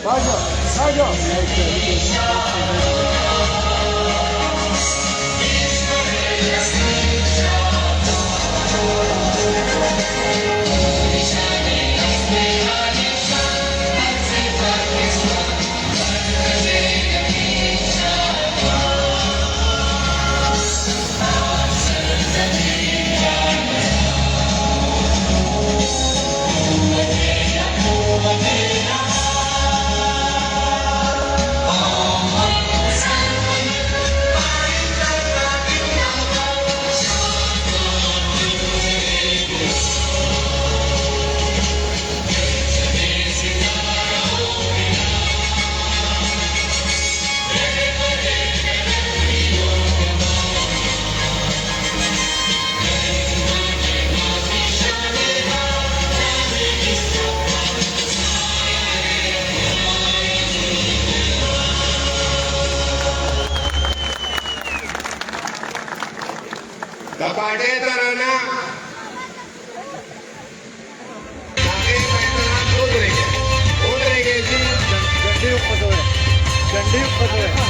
راجع راجع पाटेतरांना गड्डी ऊपर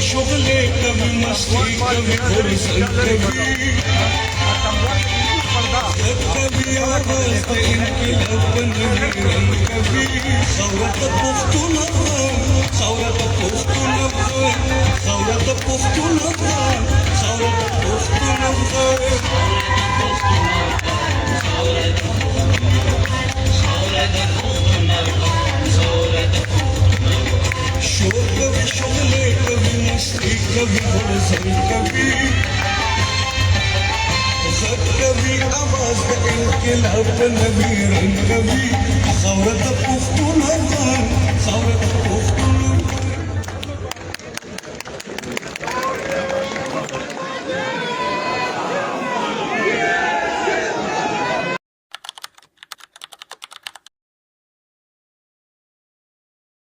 شغلي कभी मस्ती कभी फुर्सत कभी आवाज इनकी लबन कभी ثورة पख्तूनख्वा ثورة पख्तूनख्वा ثورة पख्तूनख्वा ثورة पख्तूनख्वा शोर कभी शोले कभी मस्ती कभी फुर्सत कभी कभी आवाज इनकलाब नबी कभी ثورة पख्तूनख्वा